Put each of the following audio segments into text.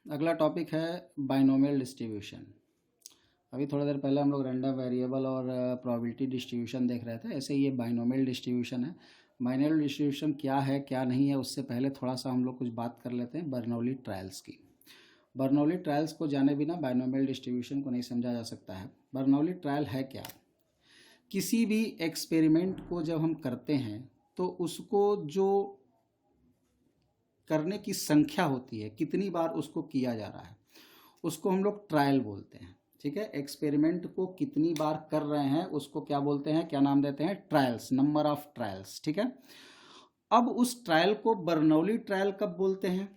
अगला टॉपिक है binomial distribution. अभी थोड़ी देर पहले हम लोग रैंडम वेरिएबल और प्रोबेबिलिटी डिस्ट्रीब्यूशन देख रहे थे, ऐसे ही ये बाइनोमियल डिस्ट्रीब्यूशन है। बाइनोमियल डिस्ट्रीब्यूशन क्या है क्या नहीं है, उससे पहले थोड़ा सा हम लोग कुछ बात कर लेते हैं बर्नौली ट्रायल्स की। बर्नौली ट्रायल्स को जाने बिना बाइनोमियल डिस्ट्रीब्यूशन को नहीं समझा जा सकता है। बर्नौली ट्रायल है क्या? किसी भी एक्सपेरिमेंट को जब हम करते हैं तो उसको जो करने की संख्या होती है, कितनी बार उसको किया जा रहा है, उसको हम लोग ट्रायल बोलते हैं। ठीक है, एक्सपेरिमेंट को कितनी बार कर रहे हैं उसको क्या बोलते हैं, क्या नाम देते हैं? Trials, number of trials. ठीक है, अब उस ट्रायल को बर्नौली ट्रायल कब बोलते हैं?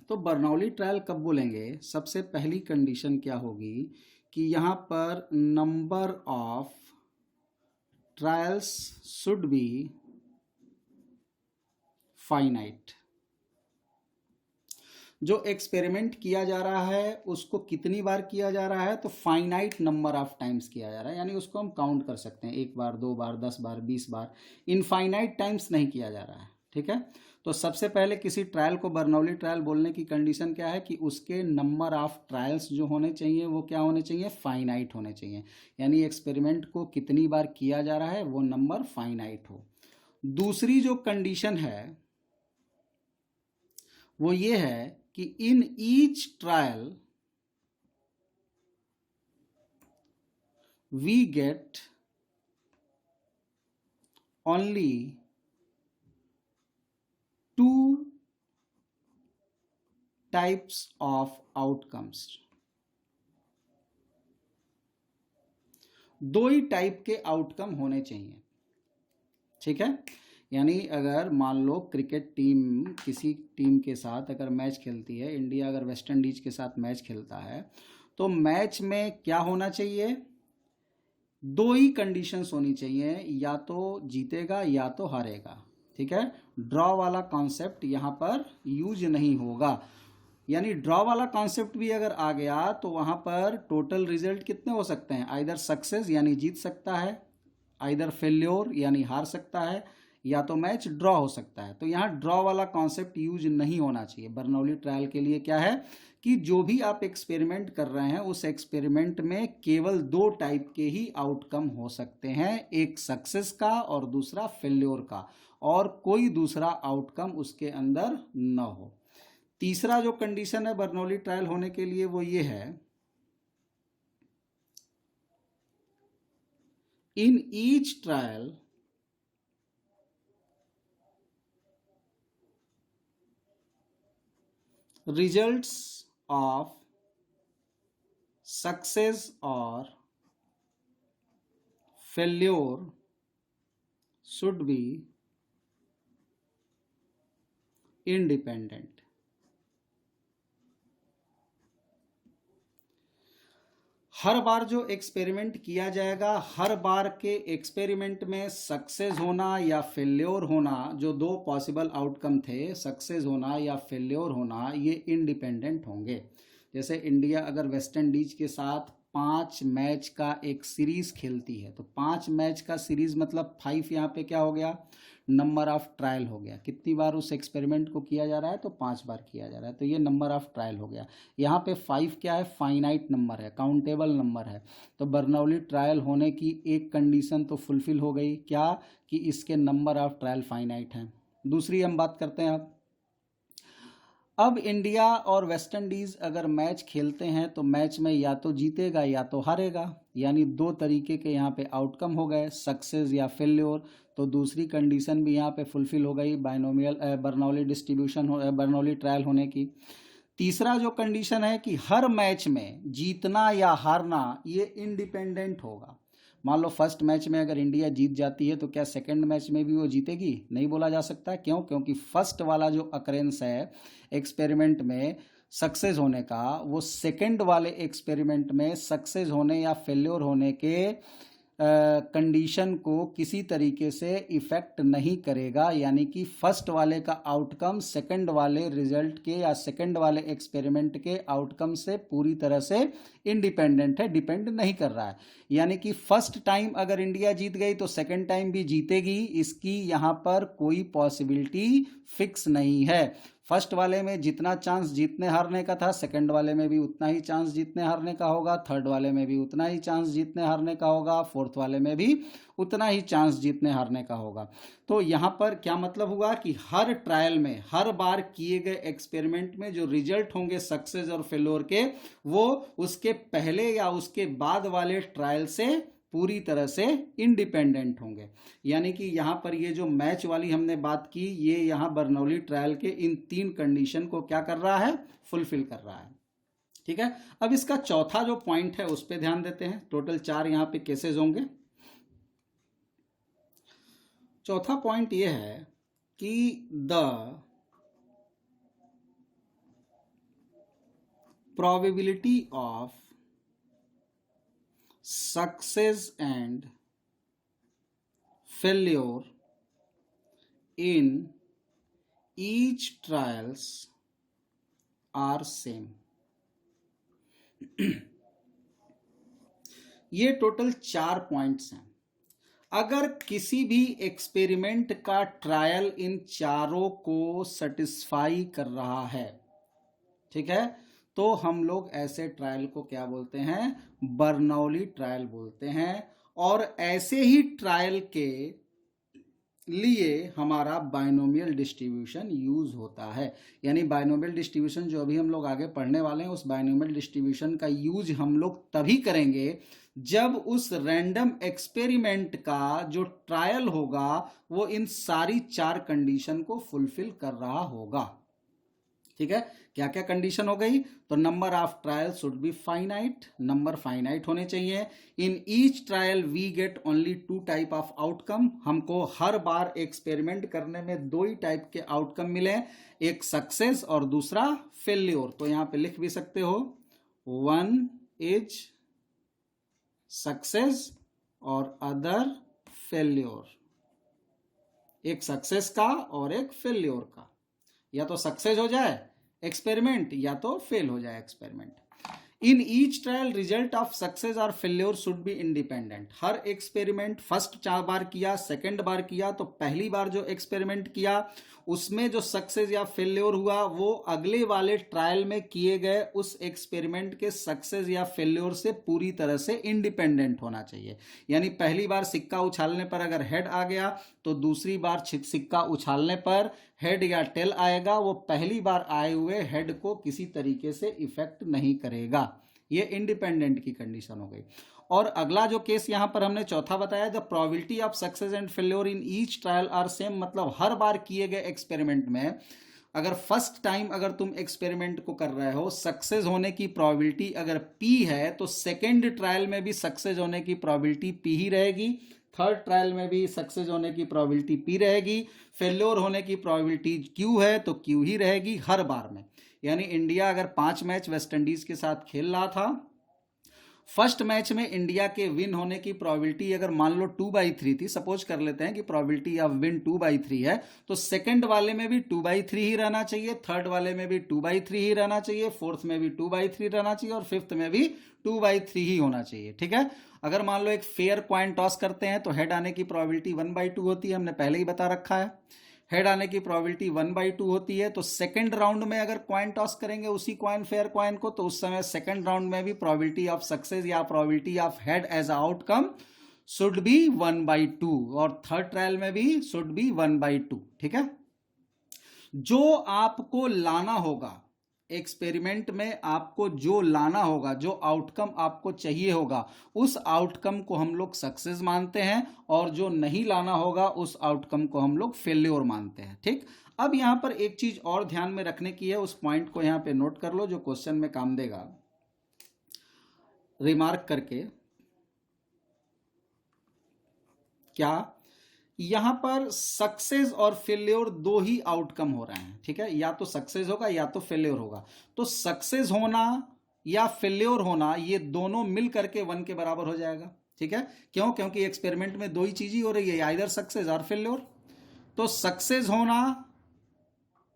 तो बर्नौली ट्रायल कब बोलेंगे? सबसे पहली कंडीशन क्या होगी कि यहां पर number of trials should be finite. जो एक्सपेरिमेंट किया जा रहा है उसको कितनी बार किया जा रहा है? तो फाइनाइट नंबर ऑफ टाइम्स किया जा रहा है, यानी उसको हम काउंट कर सकते हैं, 1 बार, 2 बार, 10 बार, 20 बार, इनफाइनाइट टाइम्स नहीं किया जा रहा है। ठीक है, तो सबसे पहले किसी ट्रायल को बर्नौली ट्रायल बोलने की कंडीशन क्या है कि उसके नंबर ऑफ ट्रायल्स जो होने चाहिए वो क्या होने चाहिए? फाइनाइट होने चाहिए, यानी एक्सपेरिमेंट को कितनी बार किया जा रहा है वो नंबर फाइनाइट हो। दूसरी जो कंडीशन है वो ये है कि in each trial we get only 2 types of outcomes. 2 ही टाइप के आउटकम होने चाहिए। ठीक है, यानी अगर मान लो क्रिकेट टीम किसी टीम के साथ अगर मैच खेलती है, इंडिया अगर वेस्ट इंडीज के साथ मैच खेलता है, तो मैच में क्या होना चाहिए? 2 ही कंडीशंस होनी चाहिए, या तो जीतेगा या तो हारेगा। ठीक है, ड्रॉ वाला कॉन्सेप्ट यहां पर यूज नहीं होगा, यानी ड्रॉ वाला कॉन्सेप्ट भी अगर आ गया तो वहां पर टोटल रिजल्ट कितने हो सकते हैं? आइदर सक्सेस यानी जीत सकता है, आइदर फेल्योर यानी हार सकता है, या तो मैच ड्रॉ हो सकता है। तो यहाँ ड्रॉ वाला कॉन्सेप्ट यूज नहीं होना चाहिए। बर्नौली ट्रायल के लिए क्या है कि जो भी आप एक्सपेरिमेंट कर रहे हैं उस एक्सपेरिमेंट में केवल 2 टाइप के ही आउटकम हो सकते हैं, एक सक्सेस का और दूसरा फेल्योर का, और कोई दूसरा आउटकम उसके अंदर न हो। तीसरा जो कंडीशन है बर्नौली ट्रायल होने के लिए वो ये है, इन each trial results of success or failure should be independent। हर बार जो एक्सपेरिमेंट किया जाएगा, हर बार के एक्सपेरिमेंट में सक्सेस होना या फेल्योर होना, जो 2 पॉसिबल आउटकम थे, सक्सेस होना या फेल्योर होना, ये इंडिपेंडेंट होंगे। जैसे इंडिया अगर वेस्ट इंडीज के साथ 5 मैच का एक सीरीज खेलती है, तो 5 मैच का सीरीज मतलब 5 यहाँ पे क्या हो गया? नंबर ऑफ ट्रायल हो गया। कितनी बार उस एक्सपेरिमेंट को किया जा रहा है? तो 5 बार किया जा रहा है, तो ये नंबर ऑफ ट्रायल हो गया। यहाँ पे 5 क्या है? फाइनाइट नंबर है, काउंटेबल नंबर है। तो बर्नौली ट्रायल होने की एक कंडीशन तो फुलफिल हो गई, क्या? कि इसके नंबर ऑफ ट्रायल फाइनाइट हैं। दूसरी हम बात करते हैं अब इंडिया और वेस्ट इंडीज अगर मैच खेलते हैं तो मैच में या तो जीतेगा या तो हारेगा, यानी 2 तरीके के यहाँ पे आउटकम हो गए, सक्सेस या फेल्योर। तो दूसरी कंडीशन भी यहाँ पे फुलफिल हो गई binomial Bernoulli distribution Bernoulli trial होने की। तीसरा जो कंडीशन है कि हर मैच में जीतना या हारना ये इंडिपेंडेंट होगा। मान लो फर्स्ट मैच में अगर इंडिया जीत जाती है तो क्या सेकंड मैच में भी वो जीतेगी? नहीं बोला जा सकता। क्यों? क्योंकि फर्स्ट वाला जो अकरेंस है एक्सपेरिमेंट में सक्सेस होने का, वो सेकंड वाले एक्सपेरिमेंट में सक्सेस होने या फेल्योर होने के कंडीशन को किसी तरीके से इफेक्ट नहीं करेगा, यानी कि फर्स्ट वाले का आउटकम सेकंड वाले रिजल्ट के या सेकंड वाले एक्सपेरिमेंट के आउटकम से पूरी तरह से इंडिपेंडेंट है, डिपेंड नहीं कर रहा है। यानी कि फर्स्ट टाइम अगर इंडिया जीत गई तो सेकंड टाइम भी जीतेगी, इसकी यहाँ पर कोई पॉसिबिलिटी फिक्स नहीं है। फर्स्ट वाले में जितना चांस जीतने हारने का था, सेकंड वाले में भी उतना ही चांस जीतने हारने का होगा, थर्ड वाले में भी उतना ही चांस जीतने हारने का होगा, फोर्थ वाले में भी उतना ही चांस जीतने हारने का होगा। तो यहाँ पर क्या मतलब हुआ कि हर ट्रायल में, हर बार किए गए एक्सपेरिमेंट में जो रिजल्ट होंगे सक्सेस और फेल्योर के, वो उसके पहले या उसके बाद वाले ट्रायल से पूरी तरह से इंडिपेंडेंट होंगे। यानी कि यहाँ पर ये जो मैच वाली हमने बात की, ये यहाँ बर्नौली ट्रायल के इन 3 कंडीशन को क्या कर रहा है, फुलफिल कर रहा है। ठीक है, अब इसका चौथा जो पॉइंट है उस पर ध्यान देते हैं। टोटल 4 यहाँ पे केसेस होंगे। चौथा पॉइंट ये है कि the probability of success and failure in each trials are same। ये टोटल 4 पॉइंट्स हैं। अगर किसी भी एक्सपेरिमेंट का ट्रायल इन चारों को सेटिस्फाई कर रहा है, ठीक है, तो हम लोग ऐसे ट्रायल को क्या बोलते हैं, बर्नौली ट्रायल बोलते हैं। और ऐसे ही ट्रायल के लिए हमारा बाइनोमियल डिस्ट्रीब्यूशन यूज होता है। यानी बाइनोमियल डिस्ट्रीब्यूशन जो अभी हम लोग आगे पढ़ने वाले हैं, उस बाइनोमियल डिस्ट्रीब्यूशन का यूज हम लोग तभी करेंगे जब उस रैंडम एक्सपेरिमेंट का जो ट्रायल होगा वो इन सारी 4 कंडीशन को फुलफिल कर रहा होगा। ठीक है, क्या क्या कंडीशन हो गई, तो number of trial should be finite, number finite होने चाहिए। In each trial we get only 2 type of outcome, हमको हर बार एक्सपेरिमेंट करने में 2 ही टाइप के आउटकम मिले, एक सक्सेस और दूसरा फेल्योर। तो यहां पे लिख भी सकते हो, 1 इज सक्सेस और अदर फेल्योर। एक सक्सेस का और एक फेल्योर का, या तो सक्सेस हो जाए एक्सपेरिमेंट या तो फेल हो जाए experiment. In each trial result of success और फेल्योर शुड बी इंडिपेंडेंट। हर एक्सपेरिमेंट फर्स्ट 4 बार किया, सेकंड बार किया, तो पहली बार जो एक्सपेरिमेंट किया उसमें जो सक्सेस या फेल्योर हुआ वो अगले वाले ट्रायल में किए गए उस एक्सपेरिमेंट के सक्सेस या फेल्योर से पूरी तरह से इंडिपेंडेंट होना चाहिए। यानी पहली बार सिक्का उछालने पर अगर हेड आ गया तो दूसरी बार सिक्का उछालने पर हेड या टेल आएगा, वो पहली बार आए हुए हेड को किसी तरीके से इफेक्ट नहीं करेगा। ये इंडिपेंडेंट की कंडीशन हो गई। और अगला जो केस यहां पर हमने चौथा बताया, the probability of success and failure in each trial are same, मतलब हर बार किए गए एक्सपेरिमेंट में अगर फर्स्ट टाइम अगर तुम एक्सपेरिमेंट को कर रहे हो सक्सेस होने की प्रोबेबिलिटी अगर P है, तो सेकेंड ट्रायल में भी सक्सेस होने की प्रोबेबिलिटी P ही रहेगी, थर्ड ट्रायल में भी सक्सेस होने की प्रोबेबिलिटी P रहेगी, फेल्योर होने की प्रोबेबिलिटी Q है तो Q ही रहेगी हर बार में। यानी इंडिया अगर 5 मैच वेस्ट इंडीज के साथ खेल रहा था, फर्स्ट मैच में इंडिया के विन होने की प्रोबेबिलिटी अगर मान लो 2/3 थी, सपोज कर लेते हैं कि प्रोबेबिलिटी ऑफ विन 2/3 है, तो सेकंड वाले में भी 2/3 ही रहना चाहिए, थर्ड वाले में भी 2/3 ही रहना चाहिए, फोर्थ में भी 2/3 रहना चाहिए और फिफ्थ में भी 2/3 ही होना चाहिए। ठीक है, अगर मान लो एक फेयर कॉइन टॉस करते हैं तो हेड आने की प्रोबेबिलिटी 1/2 होती है, हमने पहले ही बता रखा है। हेड आने की प्रोबेबिलिटी 1/2 होती है, तो सेकंड राउंड में अगर कॉइन टॉस करेंगे उसी कॉइन फेयर कॉइन को, तो उस समय सेकंड राउंड में भी प्रोबेबिलिटी ऑफ सक्सेस या probability of head as outcome should be 1/2 और थर्ड ट्रायल में भी शुड बी 1/2। ठीक है, जो आपको लाना होगा एक्सपेरिमेंट में, आपको जो लाना होगा, जो आउटकम आपको चाहिए होगा, उस आउटकम को हम लोग सक्सेस मानते हैं और जो नहीं लाना होगा उस आउटकम को हम लोग फेल्योर मानते हैं। ठीक, अब यहां पर एक चीज और ध्यान में रखने की है, उस पॉइंट को यहां पे नोट कर लो जो क्वेश्चन में काम देगा, रिमार्क करके। क्या यहां पर सक्सेस और फेल्योर 2 ही आउटकम हो रहे हैं। ठीक है, या तो सक्सेस होगा या तो फेल्योर होगा, तो सक्सेस होना या फेल्योर होना ये दोनों मिल करके 1 के बराबर हो जाएगा। ठीक है, क्यों, क्योंकि एक्सपेरिमेंट में 2 ही चीज ही हो रही है, आइदर सक्सेस और फेल्योर। तो सक्सेस होना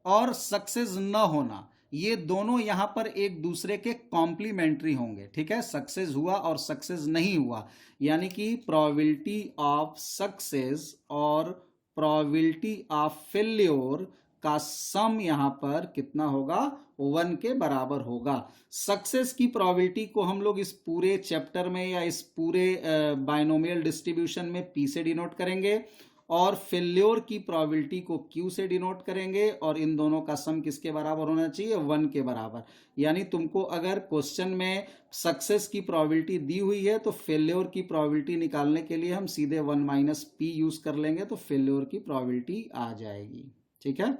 और सक्सेस न होना ये दोनों यहां पर एक दूसरे के कॉम्प्लीमेंट्री होंगे। ठीक है, सक्सेस हुआ और सक्सेस नहीं हुआ, यानी कि प्रोबेबिलिटी ऑफ सक्सेस और प्रोबेबिलिटी ऑफ फेल्योर का सम यहाँ पर कितना होगा, 1 के बराबर होगा। सक्सेस की प्रोबेबिलिटी को हम लोग इस पूरे चैप्टर में या इस पूरे बाइनोमियल डिस्ट्रीब्यूशन में P से डिनोट करेंगे और फेल्योर की प्रोबेबिलिटी को Q से डिनोट करेंगे और इन दोनों का सम किसके बराबर होना चाहिए, 1 के बराबर। यानी तुमको अगर क्वेश्चन में सक्सेस की प्रोबेबिलिटी दी हुई है तो फेल्योर की प्रोबेबिलिटी निकालने के लिए हम सीधे 1 माइनस P यूज कर लेंगे तो फेल्योर की प्रोबेबिलिटी आ जाएगी। ठीक है,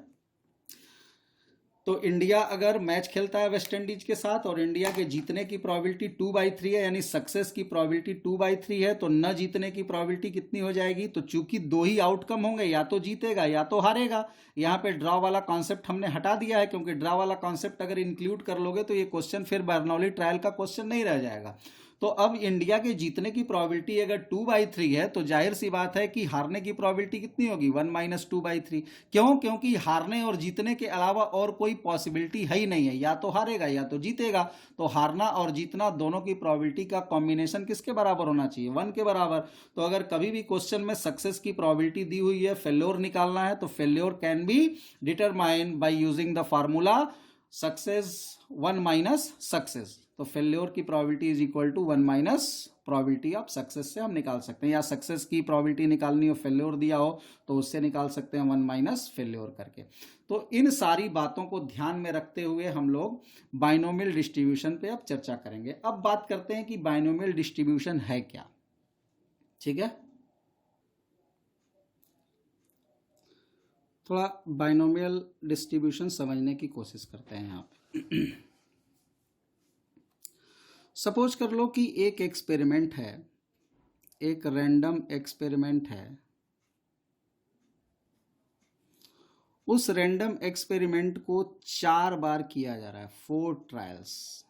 तो इंडिया अगर मैच खेलता है वेस्ट इंडीज के साथ और इंडिया के जीतने की प्रोबेबिलिटी 2/3 है, यानी सक्सेस की प्रोबेबिलिटी 2/3 है, तो न जीतने की प्रोबेबिलिटी कितनी हो जाएगी, तो चूंकि दो ही आउटकम होंगे, या तो जीतेगा या तो हारेगा। यहाँ पे ड्रॉ वाला कॉन्सेप्ट हमने हटा दिया है, क्योंकि ड्रॉ वाला कॉन्सेप्ट अगर इंक्लूड कर लोगे तो ये क्वेश्चन फिर बर्नौली ट्रायल का क्वेश्चन नहीं रह जाएगा। तो अब इंडिया के जीतने की प्रोबेबिलिटी अगर 2/3 है तो जाहिर सी बात है कि हारने की प्रोबेबिलिटी कितनी होगी, 1 माइनस 2/3। क्यों, क्योंकि हारने और जीतने के अलावा और कोई पॉसिबिलिटी है ही नहीं है, या तो हारेगा या तो जीतेगा। तो हारना और जीतना दोनों की प्रोबेबिलिटी का कॉम्बिनेशन किसके बराबर होना चाहिए, 1 के बराबर। तो अगर कभी भी क्वेश्चन में सक्सेस की प्रोबेबिलिटी दी हुई है, फेल्योर निकालना है, तो failure can be determined by using the formula success 1 minus success. तो फेल्योर की probability is equal to 1 minus probability of success से हम निकाल सकते हैं, या सक्सेस की प्रोबेबिलिटी निकालनी हो, फेल्योर दिया हो तो उससे निकाल सकते हैं 1 माइनस फेल्योर करके। तो इन सारी बातों को ध्यान में रखते हुए हम लोग बाइनोमियल डिस्ट्रीब्यूशन पे अब चर्चा करेंगे। अब बात करते हैं कि बाइनोमियल डिस्ट्रीब्यूशन है क्या। ठीक है, थोड़ा बाइनोमियल डिस्ट्रीब्यूशन समझने की कोशिश करते हैं यहाँ पे। सपोज कर लो कि एक एक्सपेरिमेंट है, एक रैंडम एक्सपेरिमेंट है। उस रैंडम एक्सपेरिमेंट को 4 बार किया जा रहा है, 4 ट्रायल्स,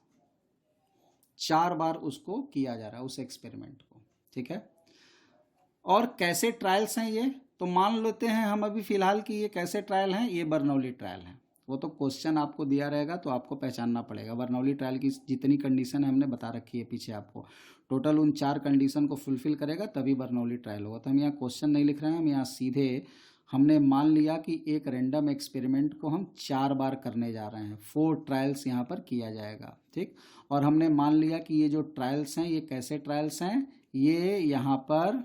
4 बार उसको किया जा रहा है उस एक्सपेरिमेंट को। ठीक है, और कैसे ट्रायल्स हैं ये, तो मान लेते हैं हम अभी फिलहाल कि ये कैसे ट्रायल हैं, ये बर्नौली ट्रायल है। वो तो क्वेश्चन आपको दिया रहेगा तो आपको पहचानना पड़ेगा। बर्नौली ट्रायल की जितनी कंडीशन है हमने बता रखी है पीछे आपको, टोटल उन 4 कंडीशन को फुलफिल करेगा तभी बर्नौली ट्रायल होगा। तो हम यहाँ क्वेश्चन नहीं लिख रहे हैं, हम यहाँ सीधे हमने मान लिया कि एक रैंडम एक्सपेरिमेंट को हम 4 बार करने जा रहे हैं, 4 ट्रायल्स यहाँ पर किया जाएगा। ठीक, और हमने मान लिया कि ये जो ट्रायल्स हैं ये कैसे ट्रायल्स हैं, ये यहाँ पर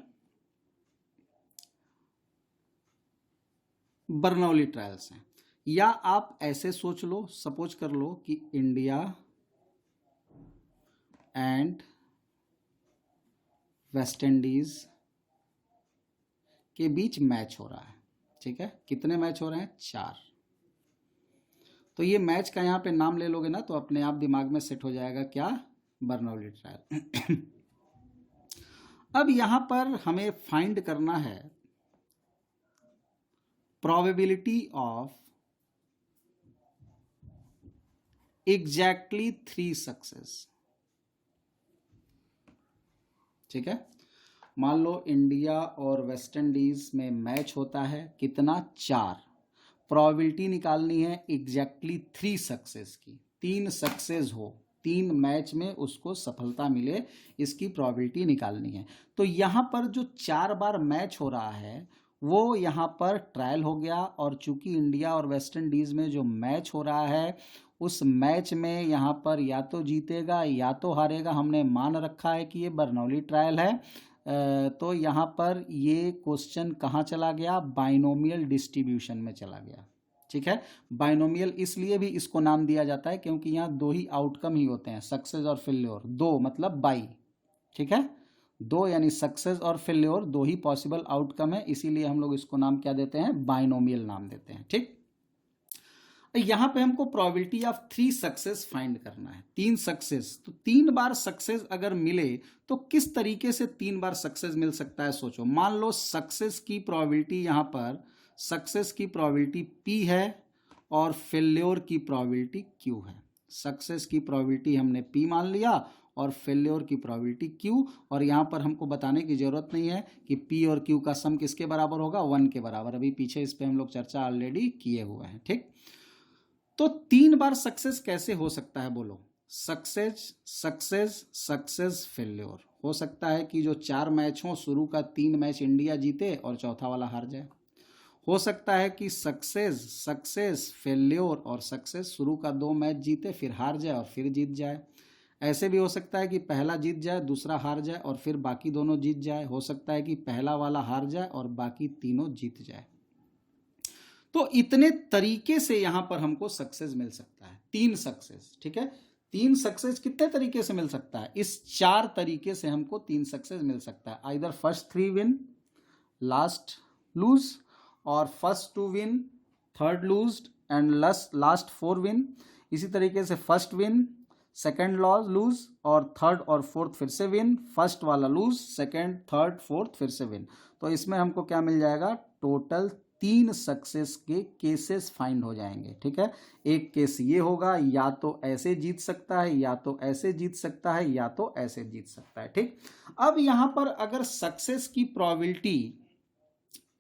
बर्नौली ट्रायल्स हैं। या आप ऐसे सोच लो, सपोज कर लो कि इंडिया एंड वेस्ट इंडीज के बीच मैच हो रहा है। ठीक है, कितने मैच हो रहे हैं, 4। तो ये मैच का यहाँ पे नाम ले लोगे ना तो अपने आप दिमाग में सेट हो जाएगा, क्या, बर्नौली ट्रायल। अब यहाँ पर हमें फाइंड करना है प्रोबेबिलिटी ऑफ एग्जैक्टली 3 सक्सेस। ठीक है, मान लो इंडिया और वेस्ट इंडीज में मैच होता है, कितना, 4। प्रोबेबिलिटी निकालनी है एग्जैक्टली 3 सक्सेस की, 3 सक्सेस हो, 3 मैच में उसको सफलता मिले, इसकी प्रोबेबिलिटी निकालनी है। तो यहाँ पर जो 4 बार मैच हो रहा है वो यहाँ पर ट्रायल हो गया, और चूंकि इंडिया और वेस्ट इंडीज में जो मैच हो रहा है उस मैच में यहाँ पर या तो जीतेगा या तो हारेगा। हमने मान रखा है कि ये बर्नौली ट्रायल है। तो यहाँ पर ये क्वेश्चन कहाँ चला गया, बाइनोमियल डिस्ट्रीब्यूशन में चला गया। ठीक है, बाइनोमियल इसलिए भी इसको नाम दिया जाता है क्योंकि यहाँ 2 ही आउटकम ही होते हैं, सक्सेस और फेल्योर। 2 मतलब बाई, ठीक है, 2 यानी सक्सेस और फेल्योर 2 ही पॉसिबल आउटकम है, इसीलिए हम लोग इसको नाम क्या देते हैं, बाइनोमियल नाम देते हैं। ठीक, यहाँ पे हमको प्रोबेबिलिटी ऑफ 3 सक्सेस फाइंड करना है, 3 सक्सेस। तो 3 बार सक्सेस अगर मिले तो किस तरीके से 3 बार सक्सेस मिल सकता है, सोचो। मान लो सक्सेस की प्रोबेबिलिटी, यहाँ पर सक्सेस की प्रोबेबिलिटी P है और फेल्योर की प्रोबेबिलिटी Q है। सक्सेस की प्रोबेबिलिटी हमने P मान लिया और फेल्योर की प्रोबेबिलिटी Q, और यहाँ पर हमको बताने की जरूरत नहीं है कि P और Q का सम किसके बराबर होगा, 1 के बराबर। अभी पीछे इस पे हम लोग चर्चा ऑलरेडी किए हुए हैं। ठीक, तो 3 बार सक्सेस कैसे हो सकता है, बोलो। सक्सेस सक्सेस सक्सेस फेल्योर हो सकता है कि जो 4 मैच हो, शुरू का 3 मैच इंडिया जीते और चौथा वाला हार जाए। हो सकता है कि सक्सेस फेल्योर और सक्सेस, शुरू का 2 मैच जीते फिर हार जाए और फिर जीत जाए। ऐसे भी हो सकता है कि पहला जीत जाए दूसरा हार जाए और फिर बाकी दोनों जीत जाए। हो सकता है कि पहला वाला हार जाए और बाकी तीनों जीत जाए। तो इतने तरीके से यहां पर हमको सक्सेस मिल सकता है, 3 सक्सेस। ठीक है, 3 सक्सेस कितने तरीके से मिल सकता है? इस 4 तरीके से हमको 3 सक्सेस मिल सकता है। Either first 3 win, last lose, और first 2 win, third lose and last 4 win. इसी तरीके से फर्स्ट विन, सेकेंड लूज और थर्ड और फोर्थ फिर से विन, फर्स्ट वाला लूज, सेकेंड थर्ड फोर्थ फिर से विन। तो इसमें हमको क्या मिल जाएगा? टोटल 3 सक्सेस के केसेस फाइंड हो जाएंगे। ठीक है, एक केस ये होगा, या तो ऐसे जीत सकता है, या तो ऐसे जीत सकता है, या तो ऐसे जीत सकता है। ठीक, अब यहां पर अगर सक्सेस की प्रोबेबिलिटी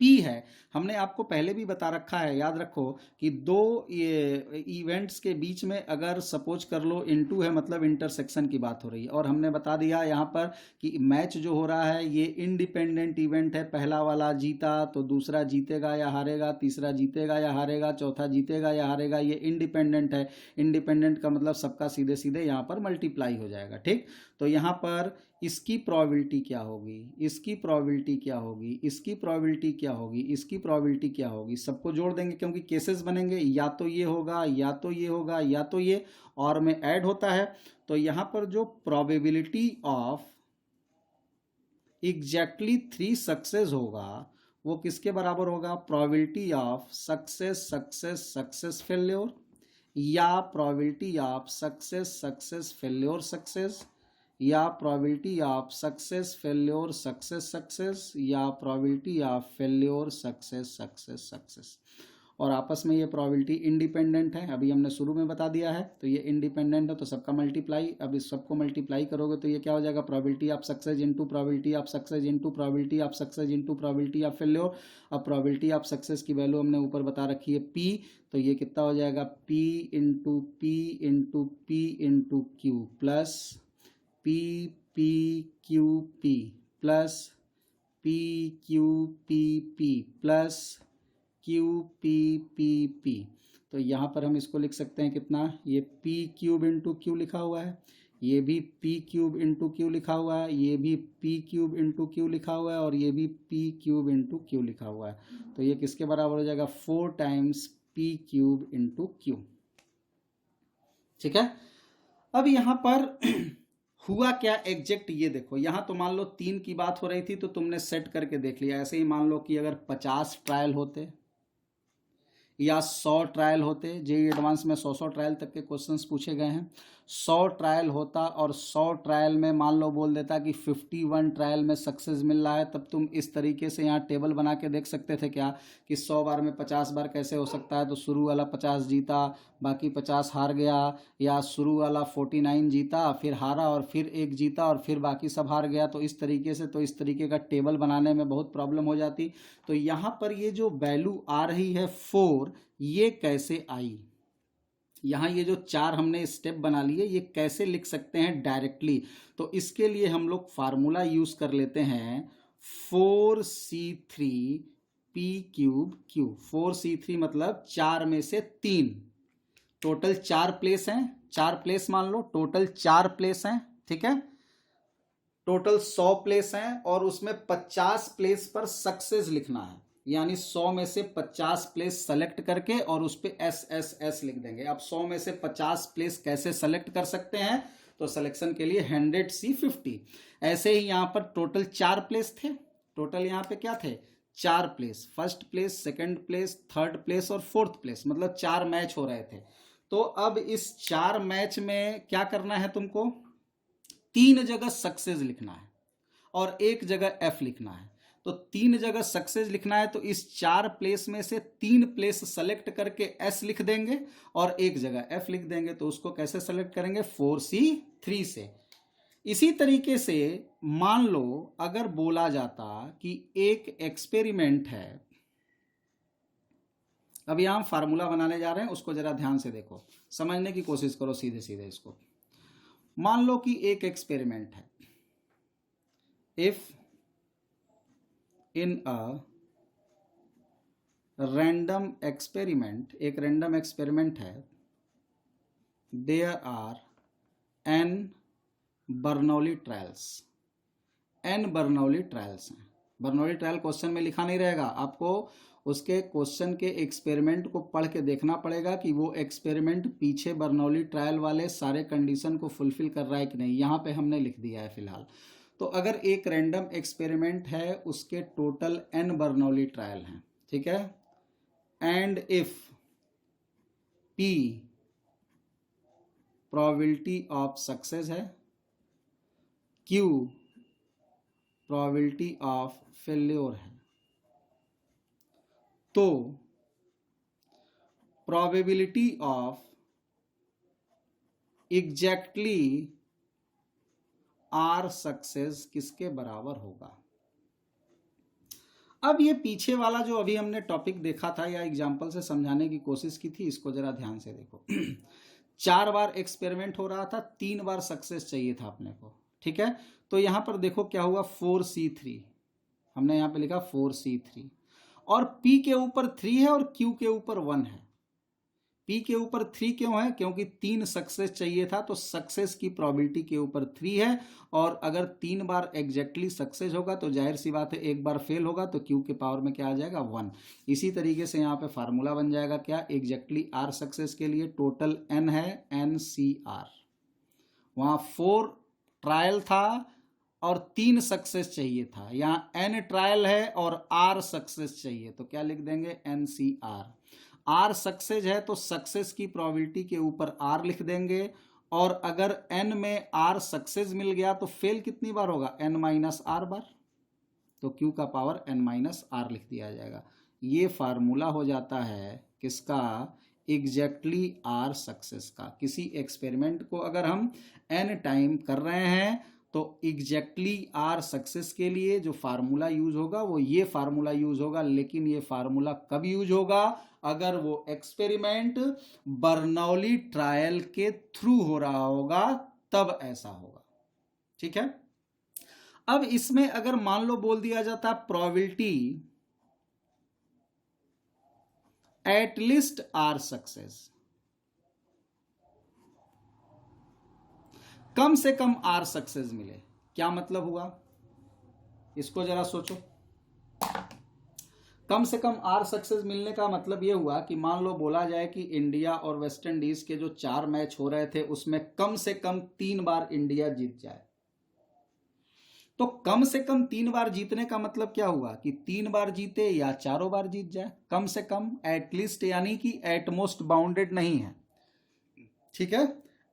पी है, हमने आपको पहले भी बता रखा है, याद रखो कि 2 इवेंट्स के बीच में अगर सपोज कर लो इनटू है, मतलब इंटरसेक्शन की बात हो रही है, और हमने बता दिया यहाँ पर कि मैच जो हो रहा है ये इंडिपेंडेंट इवेंट है। पहला वाला जीता तो दूसरा जीतेगा या हारेगा, तीसरा जीतेगा या हारेगा, चौथा जीतेगा या हारेगा। ये इंडिपेंडेंट है। इंडिपेंडेंट का मतलब सबका सीधे सीधे यहाँ पर मल्टीप्लाई हो जाएगा। ठीक, तो यहाँ पर इसकी प्रोबेबिलिटी क्या होगी, इसकी प्रोबेबिलिटी क्या होगी, इसकी प्रोबेबिलिटी क्या होगी, इसकी प्रोबेबिलिटी क्या होगी, सबको जोड़ देंगे क्योंकि केसेस बनेंगे, या तो ये होगा, या तो ये होगा, या तो ये, और में ऐड होता है। तो यहां पर जो प्रोबेबिलिटी ऑफ एग्जैक्टली 3 सक्सेस होगा वो किसके बराबर होगा? Probability of success success success failure, या probability of success success failure success, या probability of success failure success success, या probability of failure success success success. और आपस में ये प्रोबेबिलिटी इंडिपेंडेंट है, अभी हमने शुरू में बता दिया है। तो ये इंडिपेंडेंट है तो सबका मल्टीप्लाई, अब इस सबको मल्टीप्लाई करोगे तो ये क्या हो जाएगा? Probability of success into probability of success into probability of success into probability of failure. अब प्रोबेबिलिटी ऑफ सक्सेस की वैल्यू हमने ऊपर बता रखी है पी, तो ये कितना हो जाएगा? P into P into P into Q plus P P Q P plus P Q P P plus Q P P P. तो यहाँ पर हम इसको लिख सकते हैं कितना? ये पी क्यूब इंटू क्यू लिखा हुआ है, ये भी पी क्यूब इंटू क्यू लिखा हुआ है, ये भी पी क्यूब इंटू क्यू लिखा हुआ है, और ये भी पी क्यूब इंटू क्यू लिखा हुआ है। तो ये किसके बराबर हो जाएगा? 4 times P cube into Q. ठीक है, अब यहाँ पर हुआ क्या एग्जैक्ट ये देखो। यहाँ तो मान लो 3 की बात हो रही थी तो तुमने सेट करके देख लिया। ऐसे ही मान लो कि अगर 50 ट्रायल होते या 100 ट्रायल होते, जेईई एडवांस में 100 ट्रायल तक के क्वेश्चंस पूछे गए हैं। 100 ट्रायल होता और 100 ट्रायल में मान लो बोल देता कि 51 ट्रायल में सक्सेस मिल रहा है, तब तुम इस तरीके से यहाँ टेबल बना के देख सकते थे क्या कि 100 बार में 50 बार कैसे हो सकता है। तो शुरू वाला 50 जीता, बाकी 50 हार गया, या शुरू वाला 49 जीता फिर हारा, और फिर एक जीता और फिर बाकी सब हार गया। तो इस तरीके से, तो इस तरीके का टेबल बनाने में बहुत प्रॉब्लम हो जाती। तो यहाँ पर ये जो वैल्यू आ रही है 4, ये कैसे आई? यहाँ ये जो 4 हमने स्टेप बना लिए, ये कैसे लिख सकते हैं डायरेक्टली? तो इसके लिए हम लोग फार्मूला यूज कर लेते हैं 4c3 p cube Q. 4c3 मतलब 4 में से 3, टोटल 4 प्लेस हैं, 4 प्लेस मान लो, टोटल 4 प्लेस हैं। ठीक है, टोटल 100 प्लेस हैं और उसमें 50 प्लेस पर सक्सेस लिखना है, यानी 100 में से 50 प्लेस सेलेक्ट करके और उस पर एस एस एस लिख देंगे। अब 100 में से 50 प्लेस कैसे सेलेक्ट कर सकते हैं? तो सिलेक्शन के लिए 100C50। ऐसे ही यहाँ पर टोटल 4 प्लेस थे, टोटल यहाँ पे क्या थे? 4 place, first place, second place, third place और फोर्थ प्लेस, मतलब 4 मैच हो रहे थे। तो अब इस 4 मैच में क्या करना है तुमको? 3 जगह सक्सेस लिखना है और 1 जगह एफ लिखना है। तो 3 जगह सक्सेस लिखना है तो इस 4 प्लेस में से 3 प्लेस सेलेक्ट करके एस लिख देंगे और 1 जगह एफ लिख देंगे। तो उसको कैसे सेलेक्ट करेंगे? 4C3 से। इसी तरीके से मान लो अगर बोला जाता कि एक एक्सपेरिमेंट है, अब यहां फार्मूला बनाने जा रहे हैं, उसको जरा ध्यान से देखो, समझने की कोशिश करो सीधे सीधे इसको। मान लो कि एक एक्सपेरिमेंट है, if in a random experiment, एक रैंडम एक्सपेरिमेंट है, there are N Bernoulli trials, N Bernoulli trials हैं। बर्नौली ट्रायल क्वेश्चन में लिखा नहीं रहेगा, आपको उसके क्वेश्चन के एक्सपेरिमेंट को पढ़ के देखना पड़ेगा कि वो एक्सपेरिमेंट पीछे बर्नौली ट्रायल वाले सारे कंडीशन को फुलफिल कर रहा है कि नहीं। यहाँ पे हमने लिख दिया है फिलहाल। तो अगर एक रैंडम एक्सपेरिमेंट है, उसके टोटल एन बर्नौली ट्रायल हैं, ठीक है, and if P probability of success है, क्यू प्रोबेबिलिटी ऑफ फेल्योर है, तो probability of exactly R success किसके बराबर होगा। अब ये पीछे वाला जो अभी हमने टॉपिक देखा था या एग्जाम्पल से समझाने की कोशिश की थी, इसको जरा ध्यान से देखो। 4 बार एक्सपेरिमेंट हो रहा था, 3 बार सक्सेस चाहिए था अपने को, ठीक है। तो यहां पर देखो क्या हुआ, 4C3, हमने यहां पे लिखा 4C3, और P के ऊपर 3 है और Q के ऊपर 1 है। P के ऊपर 3 क्यों है, क्योंकि 3 सक्सेस चाहिए था, तो सक्सेस की प्रोबेबिलिटी के ऊपर 3 है, और अगर 3 बार एग्जैक्टली सक्सेस होगा तो जाहिर सी बात है एक बार फेल होगा तो Q के पावर में क्या आ जाएगा, 1। इसी तरीके से यहाँ पे फार्मूला बन जाएगा क्या, एग्जैक्टली R सक्सेस के लिए टोटल N है NCR, वहाँ 4 ट्रायल था और 3 सक्सेस चाहिए था, यहाँ N ट्रायल है और R सक्सेस चाहिए, तो क्या लिख देंगे, NCR। R सक्सेस है तो सक्सेस की प्रोबेबिलिटी के ऊपर R लिख देंगे, और अगर N में R सक्सेस मिल गया तो फेल कितनी बार होगा, N माइनस R बार, तो Q का पावर N माइनस R लिख दिया जाएगा। ये फार्मूला हो जाता है किसका, एग्जैक्टली R सक्सेस का। किसी एक्सपेरिमेंट को अगर हम N टाइम कर रहे हैं तो एग्जैक्टली R सक्सेस के लिए जो फार्मूला यूज होगा वो ये फार्मूला यूज होगा, लेकिन ये फार्मूला कब यूज होगा, अगर वो एक्सपेरिमेंट बर्नौली ट्रायल के थ्रू हो रहा होगा तब ऐसा होगा, ठीक है। अब इसमें अगर मान लो बोल दिया जाता प्रोबेबिलिटी एटलीस्ट R सक्सेस, कम से कम R सक्सेस मिले, क्या मतलब हुआ, इसको जरा सोचो। कम से कम R सक्सेस मिलने का मतलब यह हुआ कि मान लो बोला जाए कि इंडिया और वेस्ट इंडीज के जो 4 मैच हो रहे थे उसमें कम से कम 3 बार इंडिया जीत जाए। तो कम से कम 3 बार जीतने का मतलब क्या हुआ कि 3 बार जीते या 4 बार जीत जाए, कम से कम, एटलीस्ट यानी कि एटमोस्ट बाउंडेड नहीं है, ठीक है।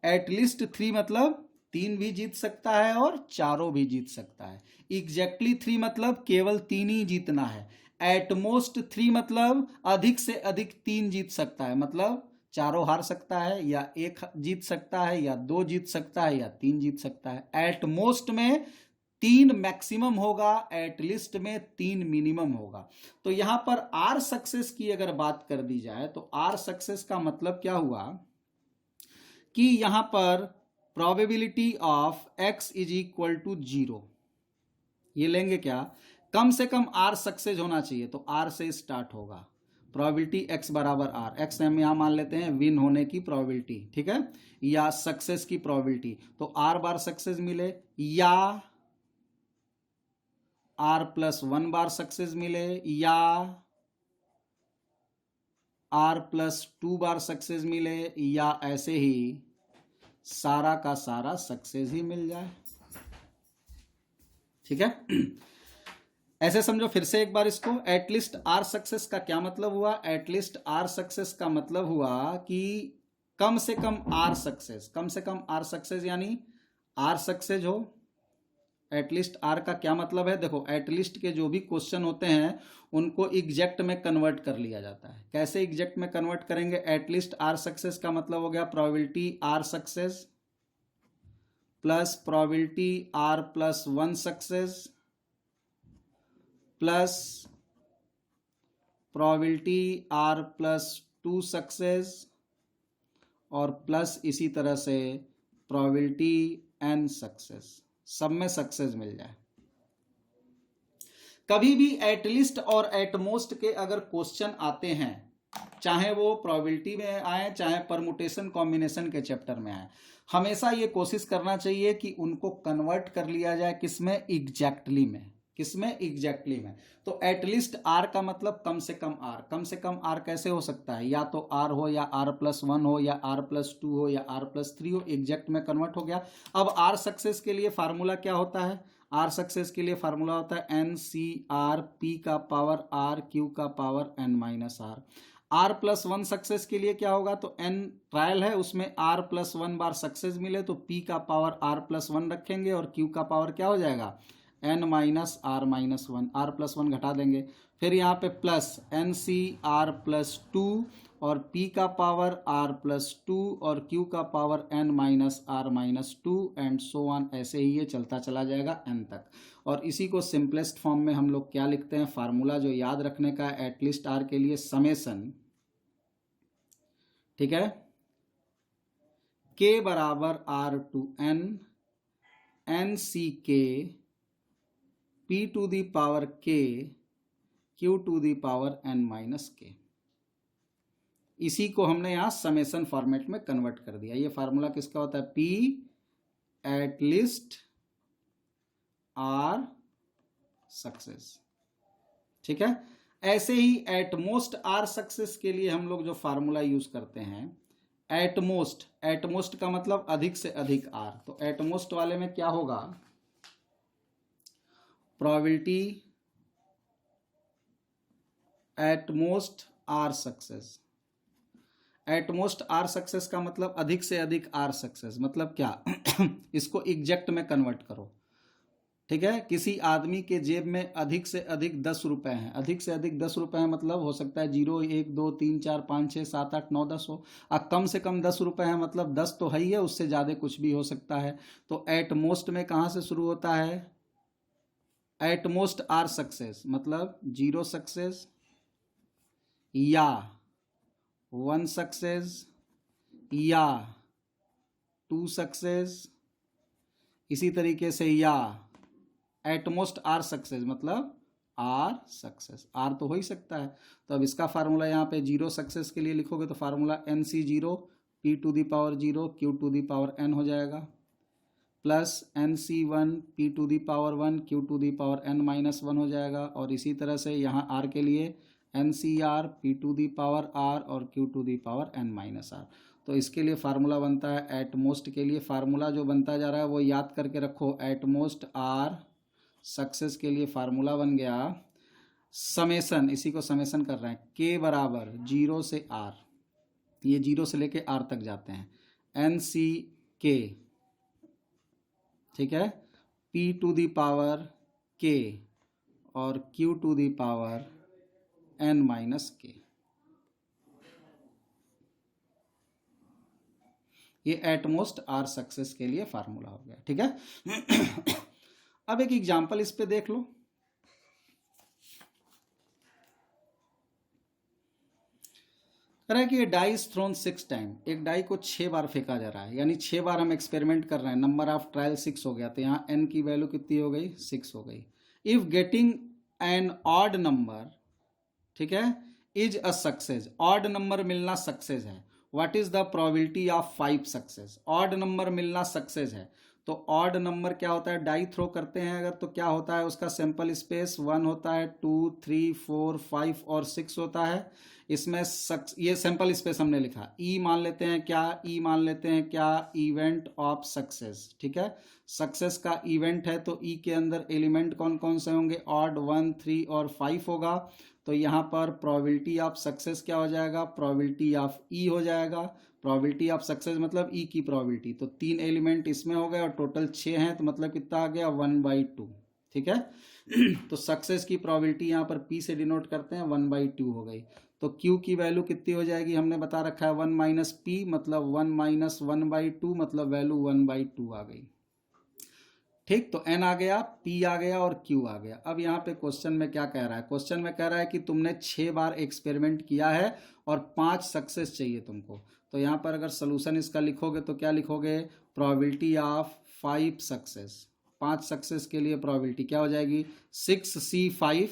एटलीस्ट 3 मतलब 3 भी जीत सकता है और 4 भी जीत सकता है। एग्जैक्टली 3 मतलब केवल 3 ही जीतना है। एटमोस्ट 3 मतलब अधिक से अधिक 3 जीत सकता है, मतलब 4 हार सकता है या 1 जीत सकता है या 2 जीत सकता है या 3 जीत सकता है। एटमोस्ट में 3 मैक्सिमम होगा, एटलिस्ट में 3 मिनिमम होगा। तो यहां पर R सक्सेस की अगर बात कर दी जाए तो R सक्सेस का मतलब क्या हुआ कि यहां पर probability of x is equal to 0, ये लेंगे क्या, कम से कम R सक्सेस होना चाहिए, तो R से स्टार्ट होगा, प्रोबेबिलिटी x बराबर R, x हम यहां मान लेते हैं विन होने की प्रोबेबिलिटी, ठीक है, या सक्सेस की प्रोबेबिलिटी, तो R बार सक्सेस मिले या R+1 बार सक्सेस मिले या R+2 बार सक्सेस मिले, या ऐसे ही सारा का सारा सक्सेस ही मिल जाए, ठीक है। ऐसे समझो फिर से एक बार इसको, एटलीस्ट R सक्सेस का क्या मतलब हुआ, एटलीस्ट R सक्सेस का मतलब हुआ कि कम से कम R सक्सेस, कम से कम R सक्सेस यानी R सक्सेस हो। एटलीस्ट R का क्या मतलब है, देखो एटलीस्ट के जो भी क्वेश्चन होते हैं उनको एग्जैक्ट में कन्वर्ट कर लिया जाता है। कैसे एग्जैक्ट में कन्वर्ट करेंगे, एटलीस्ट R सक्सेस का मतलब हो गया probability R success plus probability R+1 success plus probability R+2 success और प्लस इसी तरह से प्रोबेबिलिटी N सक्सेस, सब में सक्सेस मिल जाए। कभी भी एटलिस्ट और एटमोस्ट के अगर क्वेश्चन आते हैं, चाहे वो प्रोबेबिलिटी में आए चाहे परमुटेशन कॉम्बिनेशन के चैप्टर में आए, हमेशा ये कोशिश करना चाहिए कि उनको कन्वर्ट कर लिया जाए किसमें, एग्जैक्टली में। किसमें, एग्जैक्टली में। तो एटलीस्ट आर का मतलब कम से कम आर। कम से कम आर कैसे हो सकता है, या तो आर हो या R+1 हो या R+2 हो या R+3 हो, एग्जैक्ट में कन्वर्ट हो गया। अब आर सक्सेस के लिए फार्मूला क्या होता है, आर सक्सेस के लिए फार्मूला होता है NCR P का पावर R Q का पावर N-R। R+1 सक्सेस के लिए क्या होगा, तो N ट्रायल है, उसमें R+1 बार सक्सेस मिले तो P का पावर R+1 रखेंगे और Q का पावर क्या हो जाएगा, N-R-1, R+1 घटा देंगे। फिर यहाँ पे प्लस NCR+2 और P का पावर R+2 और Q का power N-R-2 and so on, ऐसे ही ये चलता चला जाएगा N तक। और इसी को सिंपलेस्ट फॉर्म में हम लोग क्या लिखते हैं, फार्मूला जो याद रखने का है एटलीस्ट आर के लिए, समेसन, ठीक है, K बराबर R/N NCK P to the power K Q to the power N-K। इसी को हमने यहां समेसन फॉर्मेट में कन्वर्ट कर दिया। ये फार्मूला किसका होता है, P एटलीस्ट आर सक्सेस, ठीक है। ऐसे ही एटमोस्ट आर सक्सेस के लिए हम लोग जो फार्मूला यूज करते हैं, एटमोस्ट, एटमोस्ट का मतलब अधिक से अधिक आर, तो एटमोस्ट वाले में क्या होगा, probability at most R success. At most R success का मतलब अधिक से अधिक आर सक्सेस, मतलब क्या इसको एग्जैक्ट में कन्वर्ट करो, ठीक है। किसी आदमी के जेब में अधिक से अधिक 10 रुपए हैं, अधिक से अधिक 10 रुपए हैं, मतलब हो सकता है 0, 1, 2, 3, 4, 5, 6, 7, 8, 9, 10 हो। अब कम से कम 10 रुपए हैं, मतलब 10 तो है ही है, उससे ज़्यादा कुछ भी हो सकता है। तो एटमोस्ट में कहाँ से शुरू होता है, एटमोस्ट आर सक्सेस, मतलब 0 सक्सेस या 1 सक्सेस या 2 सक्सेस, इसी तरीके से या एटमोस्ट आर सक्सेस, मतलब आर सक्सेस, आर तो हो ही सकता है। तो अब इसका फार्मूला यहाँ पे 0 सक्सेस के लिए लिखोगे तो formula NC0 P to the power 0 Q to the power N हो जाएगा, plus NC1 P to the power 1 Q to the power N-1 हो जाएगा। और इसी तरह से यहाँ R के लिए NCR P to the power R और Q to the power N-R। तो इसके लिए फार्मूला बनता है, एटमोस्ट के लिए फार्मूला जो बनता जा रहा है वो याद करके रखो, एटमोस्ट आर सक्सेस के लिए फार्मूला बन गया समेसन, इसी को समेसन कर रहे हैं, K बराबर 0 से R, ये 0 से लेके R तक जाते हैं, NCK, ठीक है, P to the power K और Q to the power N-K। ये एटमोस्ट आर सक्सेस के लिए फार्मूला हो गया, ठीक है। अब एक एग्जांपल इस पे देख लो, कह रहा है कि डाई इज थ्रोन 6 टाइम, एक डाई को 6 बार फेंका जा रहा है, यानी 6 बार हम एक्सपेरिमेंट कर रहे हैं, नंबर ऑफ ट्रायल 6 हो गया, तो यहाँ n की वैल्यू कितनी हो गई, 6 हो गई। If getting an odd number, ठीक है, is a success, odd number मिलना सक्सेस है, what is the probability of 5 success, odd number मिलना सक्सेस है। तो ऑड नंबर क्या होता है, डाई थ्रो करते हैं अगर तो क्या होता है, उसका सैंपल स्पेस 1 होता है, 2, 3, 4, 5 और 6 होता है। इसमें ये सैंपल स्पेस हमने लिखा, ई मान लेते हैं क्या, ई मान लेते हैं क्या, इवेंट ऑफ सक्सेस, ठीक है। सक्सेस का इवेंट है तो ई के अंदर एलिमेंट कौन कौन से होंगे, ऑड 1, 3 और 5 होगा। तो यहाँ पर प्रोबेबिलिटी ऑफ सक्सेस क्या हो जाएगा, प्रोबेबिलिटी ऑफ ई हो जाएगा, प्रोबेबिलिटी ऑफ सक्सेस मतलब ई की प्रोबेबिलिटी, तो 3 एलिमेंट इसमें हो गए और टोटल 6 हैं, तो मतलब कितना आ गया, 1/2, ठीक है। तो सक्सेस की प्रोबेबिलिटी यहाँ पर P से डिनोट करते हैं, 1/2 हो गई। तो Q की वैल्यू कितनी हो जाएगी, हमने बता रखा है 1 - P, मतलब 1 - 1/2, मतलब वैल्यू 1/2 आ गई, ठीक। तो N आ गया, P आ गया और Q आ गया। अब यहाँ पे क्वेश्चन में क्या कह रहा है, क्वेश्चन में कह रहा है कि तुमने 6 बार एक्सपेरिमेंट किया है और 5 सक्सेस चाहिए तुमको। तो यहाँ पर अगर सोल्यूशन इसका लिखोगे तो क्या लिखोगे, प्रोबेबिलिटी ऑफ 5 सक्सेस, 5 सक्सेस के लिए प्रोबेबिलिटी क्या हो जाएगी 6C5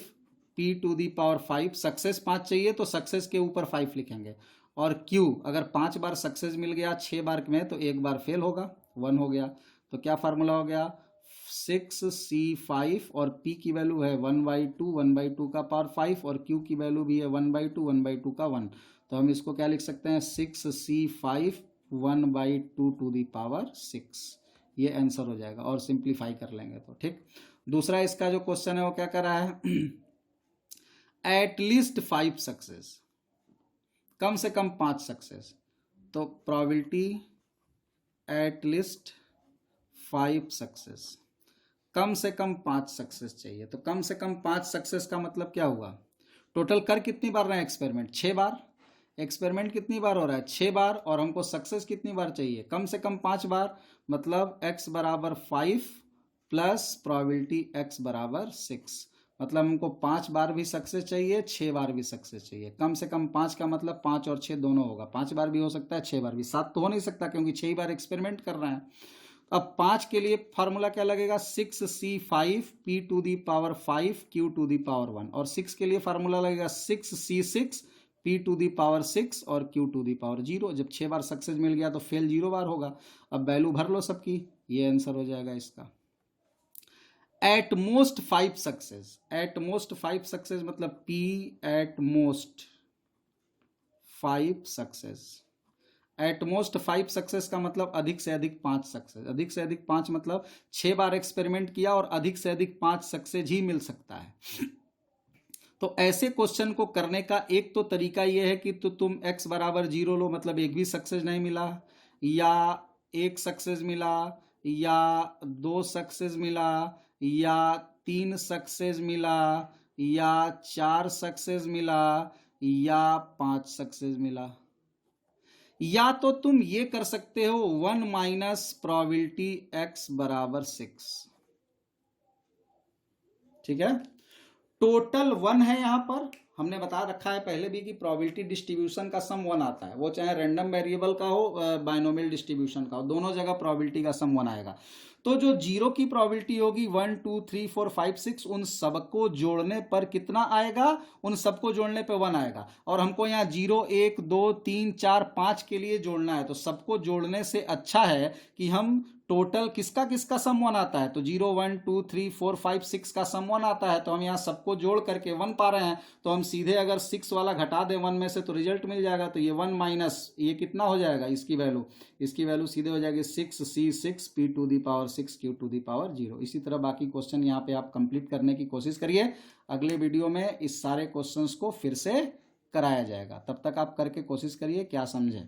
P to the power 5, success 5 चाहिए तो सक्सेस के ऊपर 5 लिखेंगे, और Q अगर 5 बार सक्सेस मिल गया 6 बार में तो एक बार फेल होगा, 1 हो गया। तो क्या फार्मूला हो गया 6C5 और P की वैल्यू है 1/2, 1/2 का पावर 5 और Q की वैल्यू भी है 1/2, 1/2 का 1। तो हम इसको क्या लिख सकते हैं 6C5 1/2 टू दी पावर 6, ये आंसर हो जाएगा। और सिंप्लीफाई कर लेंगे तो ठीक। दूसरा इसका जो क्वेश्चन है वो क्या कर रहा है एटलीस्ट 5 सक्सेस, कम से कम 5 सक्सेस, तो प्रोबेबिलिटी एटलीस्ट 5 सक्सेस, कम से कम 5 सक्सेस चाहिए। तो कम से कम 5 सक्सेस का मतलब क्या हुआ, टोटल कर कितनी बार रहे हैं एक्सपेरिमेंट 6 बार, एक्सपेरिमेंट कितनी बार हो रहा है 6 बार, और हमको सक्सेस कितनी बार चाहिए कम से कम 5 बार, मतलब x बराबर 5 प्लस प्रोबेबिलिटी x बराबर 6, मतलब हमको 5 बार भी सक्सेस चाहिए 6 बार भी सक्सेस चाहिए। कम से कम 5 का मतलब 5 और 6 दोनों होगा, 5 बार भी हो सकता है 6 बार भी, 7 तो हो नहीं सकता क्योंकि 6 बार एक्सपेरिमेंट कर रहे हैं। अब 5 के लिए फार्मूला क्या लगेगा 6C5 P to the power 5 Q to the power 1, और 6 के लिए फार्मूला लगेगा 6C6 P to the power 6 और Q टू दी पावर 0। जब 6 बार सक्सेस मिल गया तो फेल 0 बार होगा। अब वैल्यू भर लो सबकी, ये आंसर हो जाएगा इसका। At most 5 success, at most 5 success मतलब P at most 5 success, at most 5 success का मतलब अधिक से अधिक 5 सक्सेस, अधिक से अधिक 5 मतलब 6 बार एक्सपेरिमेंट किया और अधिक से अधिक 5 सक्सेस ही मिल सकता है। तो ऐसे क्वेश्चन को करने का एक तो तरीका यह है कि तो तुम x बराबर 0 लो, मतलब एक भी सक्सेस नहीं मिला, या 1 सक्सेस मिला, या 2 सक्सेस मिला, या 3 सक्सेस मिला, या 4 सक्सेस मिला, या 5 सक्सेस मिला। या तो तुम ये कर सकते हो 1 माइनस प्रोबेबिलिटी x बराबर 6, ठीक है। टोटल 1 है, यहां पर हमने बता रखा है पहले भी कि प्रोबेबिलिटी डिस्ट्रीब्यूशन का सम 1 आता है, वो चाहे रैंडम वेरिएबल का हो बाइनोमियल डिस्ट्रीब्यूशन का हो, दोनों जगह प्रोबेबिलिटी का सम 1 आएगा। तो जो 0 की प्रोबेबिलिटी होगी 1 2 3 4 5 6, उन सबको जोड़ने पर कितना आएगा, उन सबको जोड़ने पर 1 आएगा। और हमको यहाँ 0 1 2 3 4 5 के लिए जोड़ना है, तो सबको जोड़ने से अच्छा है कि हम टोटल किसका किसका सम 1 आता है, तो 0 1 2 3 4 5 6 का सम 1 आता है। तो हम यहाँ सबको जोड़ करके 1 पा रहे हैं, तो हम सीधे अगर 6 वाला घटा दें 1 में से तो रिजल्ट मिल जाएगा। तो ये 1 माइनस ये कितना हो जाएगा, इसकी वैल्यू सीधे हो जाएगी 6C6 P to the power 6 Q to the power 0। इसी तरह बाकी क्वेश्चन यहाँ पे आप कंप्लीट करने की कोशिश करिए। अगले वीडियो में इस सारे क्वेश्चंस को फिर से कराया जाएगा, तब तक आप करके कोशिश करिए क्या समझें।